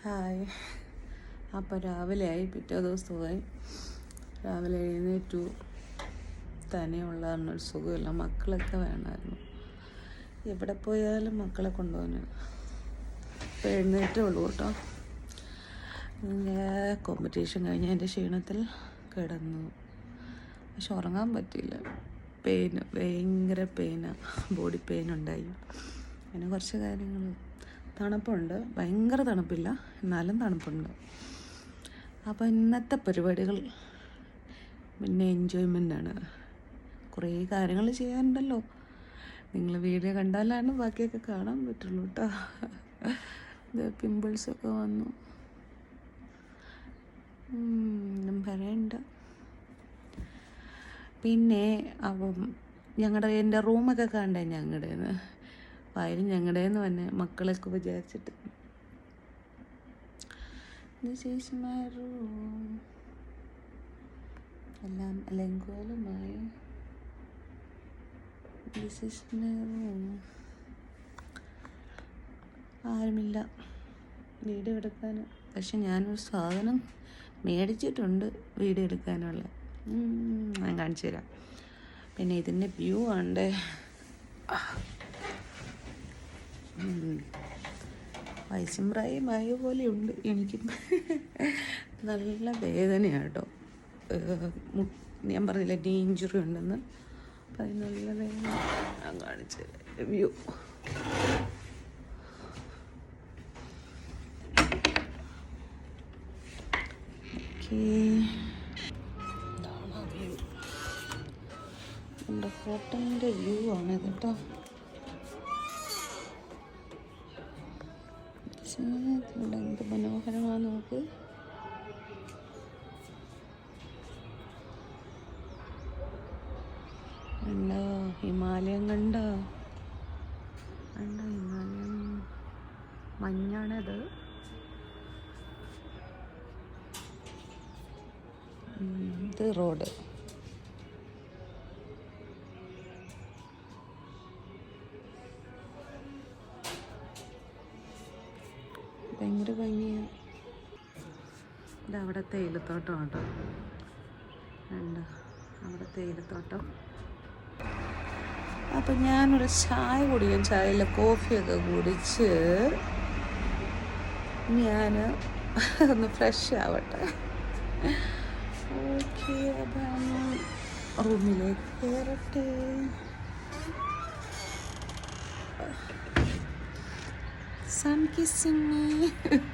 Hi. അപ്പോൾ രാവിലെ ആയി, പിറ്റേ ദിവസമായി. രാവിലെ എഴുന്നേറ്റു. തന്നെയുള്ളതാണ്, ഒരു സുഖമില്ല. മക്കളൊക്കെ വേണമായിരുന്നു. എവിടെ പോയാലും മക്കളെ കൊണ്ടുപോകാൻ. ഇപ്പോൾ എഴുന്നേറ്റേ ഉള്ളൂ കേട്ടോ. കോമ്പറ്റീഷൻ കഴിഞ്ഞ എൻ്റെ ക്ഷീണത്തിൽ കിടന്നു. പക്ഷെ ഉറങ്ങാൻ പറ്റിയില്ല. ഭയങ്കര പെയിനാണ്, ബോഡി പെയിൻ ഉണ്ടായി. പിന്നെ കുറച്ച് കാര്യങ്ങൾ, തണുപ്പുണ്ട്, ഭയങ്കര തണുപ്പില്ല, എന്നാലും തണുപ്പുണ്ട്. അപ്പോൾ ഇന്നത്തെ പരിപാടികൾ പിന്നെ എൻജോയ്മെൻ്റാണ്. കുറേ കാര്യങ്ങൾ ചെയ്യാനുണ്ടല്ലോ. നിങ്ങൾ വീഡിയോ കണ്ടാലാണ് ബാക്കിയൊക്കെ കാണാൻ പറ്റുള്ളൂ കേട്ടോ. പിമ്പിൾസൊക്കെ വന്നു, ഒന്നും പറയണ്ട. പിന്നെ അപ്പം എൻ്റെ റൂമൊക്കെ കണ്ടേ ഞങ്ങളുടേന്ന്. ആയാലും ഞങ്ങളുടേന്ന് തന്നെ മക്കളൊക്കെ വിചാരിച്ചിട്ട്. എല്ലാം അലങ്കോലമായി. ആരുമില്ല വീഡിയോ എടുക്കാൻ. പക്ഷെ ഞാനൊരു സാധനം മേടിച്ചിട്ടുണ്ട് വീഡിയോ എടുക്കാനുള്ള. ഞാൻ കാണിച്ചു തരാം. പിന്നെ ഇതിൻ്റെ വ്യൂ ആണ്ടേ, വയസ്സുംപ്രായി മായ പോലെയുണ്ട് എനിക്ക്. നല്ല വേദനയാണ് കേട്ടോ. ഞാൻ പറഞ്ഞില്ല ഇഞ്ചുറി ഉണ്ടെന്ന്. അപ്പം അതിന് നല്ല വേദന. ഞാൻ കാണിച്ചു തരാം വ്യൂ. ഇതാണ് വ്യൂ. എൻ്റെ ഹോട്ടലിൻ്റെ വ്യൂ ആണിത് കേട്ടോ. എന്ത് മനോഹരമാണ് നോക്ക്. കണ്ടോ ഹിമാലയം, കണ്ടോ ഹിമാലയം മഞ്ഞാണത്. ഇത് റോഡ്. ഭയങ്കര ഭംഗിയാണ്. ഇതവിടെ തേയിലത്തോട്ടം കേട്ടോ. ഉണ്ട് അവിടെ തേയിലത്തോട്ടം. അപ്പം ഞാനൊരു ചായ കുടിക്കും. ചായയിൽ കോഫിയൊക്കെ കുടിച്ച് ഞാൻ ഒന്ന് ഫ്രഷ് ആവട്ടെ. ഓക്കെ, അപ്പം റൂമിലേക്ക് കയറട്ടെ. Sun kissing me.